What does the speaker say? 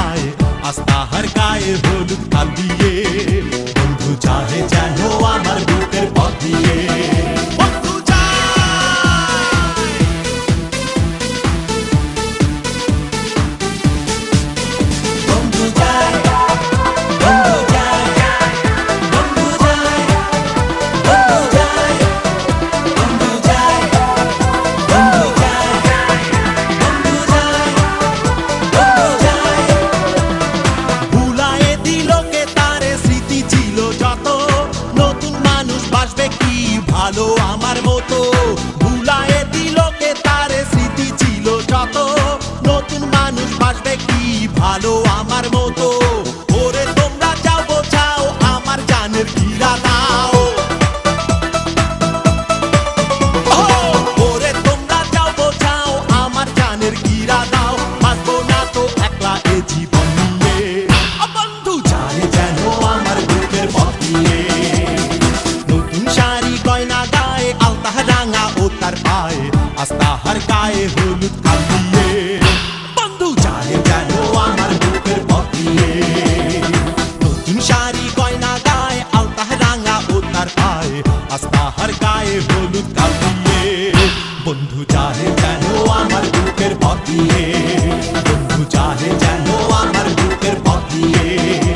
পায় আজ তাহার গায়ে হলুদ কাল দিয়ে বন্ধু চাহে যেন আমার বুকের পথ দিয়ে বন্ধু ভালো আমার মতো ভুলায়ে দিল কে তারে স্মৃতি ছিল যত নতুন মানুষ বাসবে কি ভালো আমার মতো ওরে তোমরা যাও বোঝাও আমার জানের ঘিরা দাও ওরে তোমরা যাও বোঝাও আমার জানের ঘিরা দাও বাঁচবো না তো একলা এ জীবন নিয়ে বন্ধু চায় যেন আমার বুকের পথ দিয়ে নতুন শাড়ি গয়না গায়ে আলতা রাঙা ও তার পায়ে আজ তাহার গায়ে হলুদ কাল দিয়ে বন্ধু চায় যেন আমার বুকের পথ দিয়ে নতুন শাড়ি গয়না গায়ে আলতা রাঙা ও তার পায়ে আজ তাহার গায়ে হলুদ কাল দিয়ে বন্ধু চায় যেন আমার বুকের পথ দিয়ে বন্ধু চায় যেন আমার বুকের পথ দিয়ে